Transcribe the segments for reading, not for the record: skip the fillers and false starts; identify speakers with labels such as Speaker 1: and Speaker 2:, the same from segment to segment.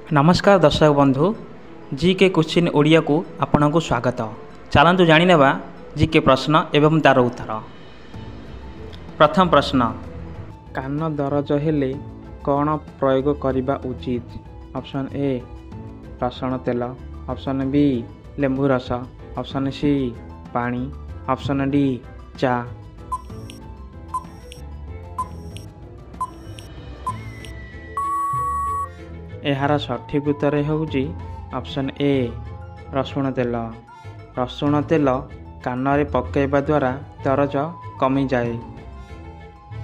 Speaker 1: नमस्कार दर्शक बंधु जीके क्वेश्चन ओडिया को आपन को स्वागत। चलतु जाणीनेबा जीके प्रश्न एवं तार उत्तर। प्रथम प्रश्न, कान दरज हेले कौन प्रयोग करने उचित? ऑप्शन ए रसुण तेल, ऑप्शन बी लेंबू रस, ऑप्शन सी पानी, ऑप्शन डी चा। यार सठिक उत्तर होउची ऑप्शन ए रसुण तेल। रसुण तेल कान रे पकेबा द्वारा दरज कमी जाए।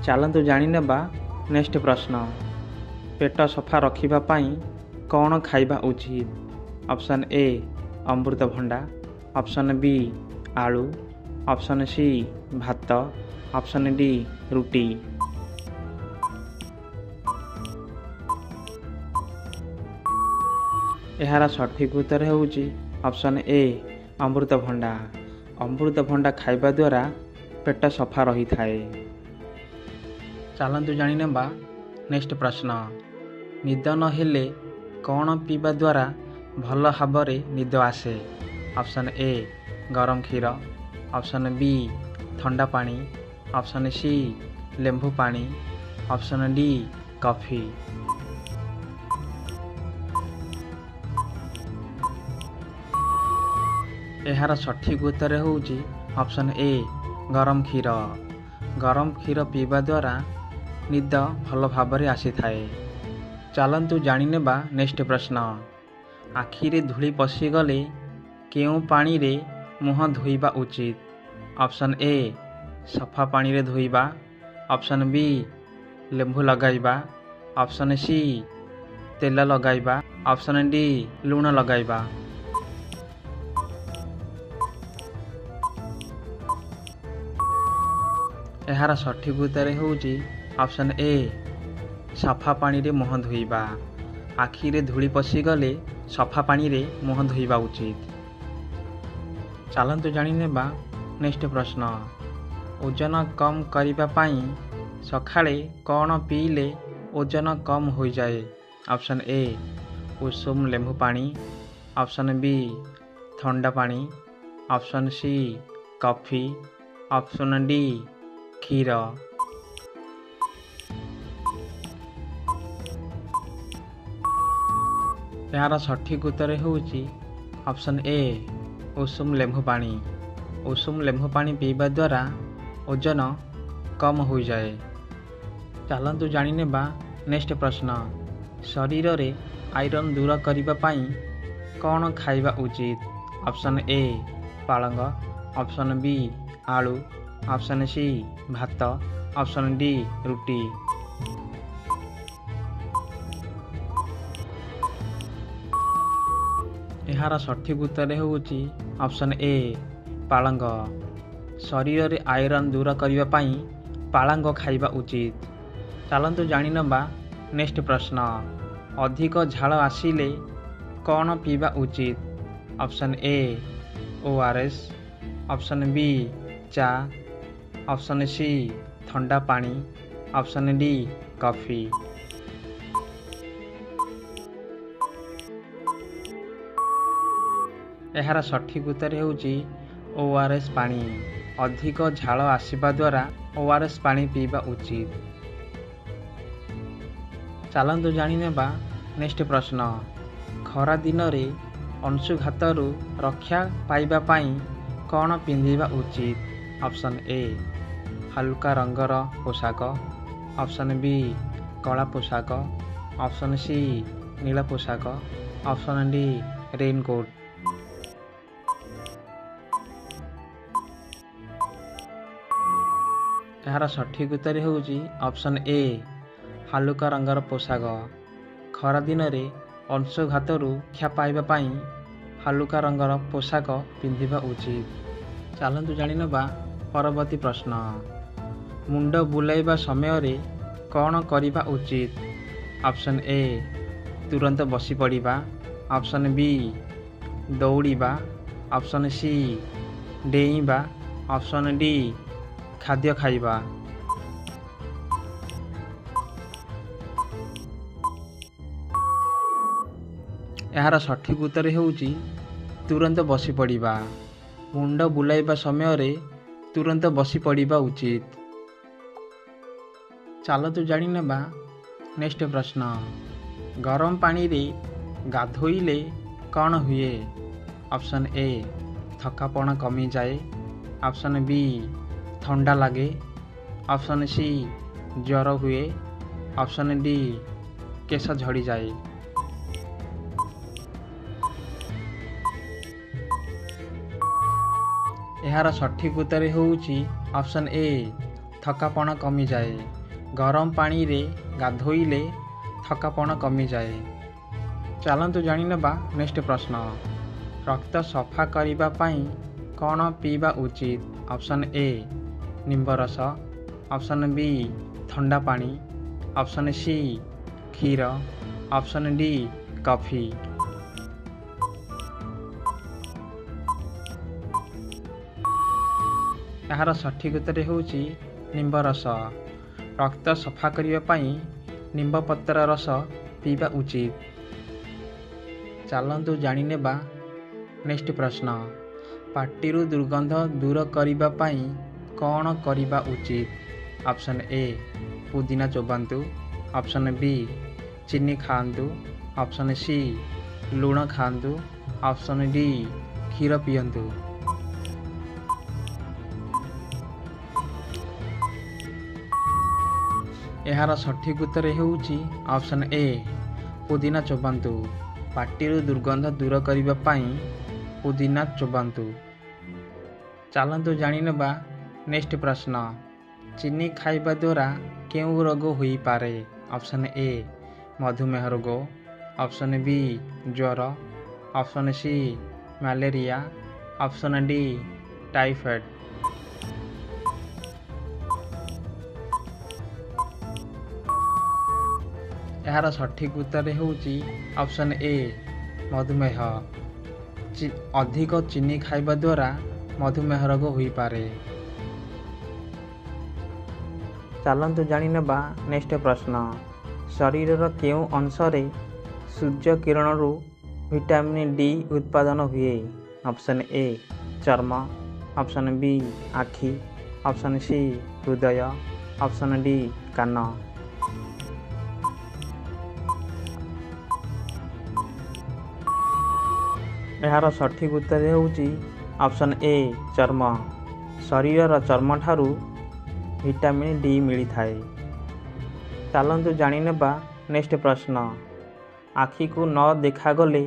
Speaker 1: चलतु जाणीनेबा नेक्स्ट प्रश्न, पेट सफा रखिबा पाई कौन खाइबा उचित? ऑप्शन ए अमृतभंडा, ऑप्शन बी आलू, ऑप्शन सी भात, ऑप्शन डी रुटी। यार सठिक उत्तर होउची ऑप्शन ए अमृतभंडा। अमृतभंडा खाइबा द्वारा पेट सफा रही थाए। चलतु जाणीनेबा नेक्स्ट प्रश्न, निद न हेले कौन पीवा द्वारा भल भाव निद आसे? ऑप्शन ए गरम क्षीर, ऑप्शन बी ठंडा पानी, ऑप्शन सी लेंबू पानी, ऑप्शन डी कॉफी। यार सठिक उत्तर होउची ऑप्शन ए गरम क्षीर। गरम क्षीर पीवा द्वारा निद भल भाव आसी थाए। चलतु जाणीनेबा नेक्स्ट प्रश्न, आखिरे धूली पशिगले केउं पानी रे मुह धोइबा उचित? ऑप्शन ए सफा पानी रे धोइबा, ऑप्शन बी लेंबू लगाइबा, ऑप्शन सी तेल लगाइबा, ऑप्शन डी लूण लगाइबा। यार सठिक उत्तर होउची ऑप्शन ए सफा पानी रे मुह धोइबा। आखिरे धूली पशिगले सफा पानी रे मुह धोइबा उचित। चलतु जाणीनेबा नेक्स्ट प्रश्न, ओजन कम करिबा पाई सखाळे कौन पीले ओजन कम हो जाए? ऑप्शन ए उषुम लेंबू पानी, ऑप्शन बी ठंडा पानी, option C coffee, option D क्षीर। यार सठिक उत्तर होउची ऑप्शन ए उषुम लेंबू पानी। उषुम लेंबू पानी पीवा द्वारा ओजन कम हो जाए। चलतु जाणीनेबा नेक्स्ट प्रश्न, शरीर रे आयरन दूर करिबा पाई कौन खाइबा उचित? ऑप्शन ए पालंग, ऑप्शन बी आलू, ऑप्शन सी भात, ऑप्शन डी रुटी। यार सठिक उत्तर होउची ऑप्शन ए पालंग। शरीर रे आयरन दूर करिबा पाई पालंग खाइबा उचित। चलतु जाणीनेबा नेक्स्ट प्रश्न, अधिक झाल आसिले कौन पीवा उचित? Option A ORS, option B चा, ऑप्शन सी ठंडा पानी, ऑप्शन डी कॉफी। यार सठिक उत्तर होउची ORS पानी। अधिक झाल आसिबा द्वारा ORS पानी पीवा उचित। चलतु जाणीनेबा नेक्स्ट प्रश्न, खरा दिन रे अंशुघातरू रक्षा पाइबा पाई कौन पिंधिबा उचित? ऑप्शन ए हल्का रंगर पोशाक, ऑप्शन बी कला पोशाक, ऑप्शन सी नीला पोशाक, ऑप्शन डी रेनकोट। यार सठिक उत्तर होउची ऑप्शन ए हालुका रंगर पोशाक। खरा दिन रे अंशुघातरू रक्षा पाइबा पाई हालुका रंगर पोशाक पिंधिबा उचित। चलतु जाणीनेबा परवर्ती प्रश्न, मुंड बुलाइबा समय रे कौन करिबा उचित? ऑप्शन ए तुरंत बसी पड़िबा, ऑप्शन बी दौड़िबा, ऑप्शन सी डेइबा, ऑप्शन डी खाद्य खाइबा। ଏହାର ସଠିକ୍ ଉତ୍ତର ହେଉଛି ତୁରନ୍ତ ବସି ପଡ଼ିବା। ମୁଣ୍ଡ ବୁଲାଇବା ସମୟରେ ତୁରନ୍ତ ବସି ପଡ଼ିବା ଉଚିତ। ଚାଲନ୍ତୁ ଜାଣିନେବା ନେକ୍ସଟ ପ୍ରଶ୍ନ। ଗରମ ପାଣିରେ ଗାଧୋଇଲେ କ'ଣ ହୁଏ? ଅପସନ୍ ଏ ଥକାପଣ କମିଯାଏ। ଅପସନ୍ ବି ଥଣ୍ଡା ଲାଗେ। ଅପସନ୍ ସି ଜ୍ୱର ହୁଏ। ଅପସନ୍ ଡି କେଶ ଝଡ଼ିଯାଏ। ଏହାର ସଠିକ୍ ଉତ୍ତର ହେଉଛି ଅପସନ୍ ଏ ଥକାପଣ କମିଯାଏ। ଗରମ ପାଣିରେ ଗାଧୋଇଲେ ଥକାପଣ କମିଯାଏ। ଚାଲନ୍ତୁ ଜାଣିନେବା ନେକ୍ସଟ ପ୍ରଶ୍ନ। ରକ୍ତ ସଫା କରିବା ପାଇଁ କ'ଣ ପିଇବା ଉଚିତ? Option A ନିମ୍ବରସ। ଅପସନ୍ ବି ଥଣ୍ଡା ପାଣି। ଅପସନ୍ ସି କ୍ଷୀର। Option D coffee. ଏହାର ସଠିକ୍ ଉତ୍ତର ହେଉଛି ନିମ୍ବରସ। ରକ୍ତ ସଫା କରିବା ପାଇଁ ନିମ୍ବ ପତ୍ର ରସ ପିଇବା ଉଚିତ। ଚାଲନ୍ତୁ ଜାଣିନେବା ନେକ୍ସଟ ପ୍ରଶ୍ନ। ପାଟିରୁ ଦୁର୍ଗନ୍ଧ ଦୂର କରିବା ପାଇଁ କ'ଣ କରିବା ଉଚିତ? ଅପସନ୍ ଏ ପୁଦିନା ଚୋବାନ୍ତୁ। ଅପସନ୍ ବି ଚିନି ଖାଆନ୍ତୁ। ଅପସନ୍ ସି ଲୁଣ ଖାଆନ୍ତୁ। ଅପସନ୍ ଡି କ୍ଷୀର ପିଅନ୍ତୁ। ଏହାର ସଠିକ୍ ଉତ୍ତର ହେଉଛି ଅପସନ୍ ଏ ପୁଦିନା ଚୋବାନ୍ତୁ। ପାଟିରୁ ଦୁର୍ଗନ୍ଧ ଦୂର କରିବା ପାଇଁ ପୁଦିନା ଚୋବାନ୍ତୁ। ଚାଲନ୍ତୁ ଜାଣିନେବା ନେକ୍ସଟ ପ୍ରଶ୍ନ। ଚିନି ଖାଇବା ଦ୍ୱାରା କେଉଁ ରୋଗ ହୋଇପାରେ? ଅପସନ୍ ଏ ମଧୁମେହ ରୋଗ। ଅପସନ୍ ବି ଜ୍ୱର। Option C malaria. Option D typhoid. ଏହାର ସଠିକ୍ ଉତ୍ତର ହେଉଛି ଅପସନ୍ ଏ ମଧୁମେହ। ଅଧିକ ଚିନି ଖାଇବା ଦ୍ୱାରା ମଧୁମେହ ରୋଗ ହୋଇପାରେ। ଚାଲନ୍ତୁ ଜାଣିନେବା ନେକ୍ସଟ ପ୍ରଶ୍ନ। ଶରୀରର କେଉଁ ଅଂଶରେ ସୂର୍ଯ୍ୟ କିରଣରୁ ଭିଟାମିନ୍ ଡି ଉତ୍ପାଦନ ହୁଏ? ଅପସନ୍ ଏ ଚର୍ମ। ଅପସନ୍ ବି ଆଖି। ଅପସନ୍ ସି ହୃଦୟ। ଅପସନ୍ ଡି କାନ। ଏହାର ସଠିକ୍ ଉତ୍ତର ହେଉଛି ଅପସନ୍ ଏ ଚର୍ମ। ଶରୀରର ଚର୍ମଠାରୁ ଭିଟାମିନ୍ ଡି ମିଳିଥାଏ। ଚାଲନ୍ତୁ ଜାଣିନେବା ନେକ୍ସଟ ପ୍ରଶ୍ନ। ଆଖିକୁ ନ ଦେଖାଗଲେ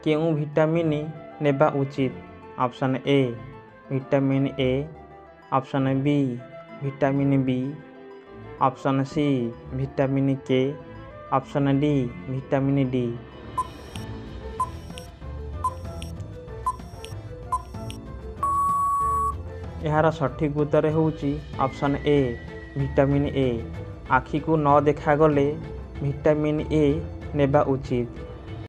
Speaker 1: କେଉଁ ଭିଟାମିନ୍ ନେବା ଉଚିତ? Option A vitamin A. Option B vitamin B. Option C vitamin K. Option D vitamin D. ଏହାର ସଠିକ୍ ଉତ୍ତର ହେଉଛି ଅପସନ୍ ଏ ଭିଟାମିନ୍ ଏ। ଆଖିକୁ ନ ଦେଖାଗଲେ ଭିଟାମିନ୍ ଏ ନେବା ଉଚିତ।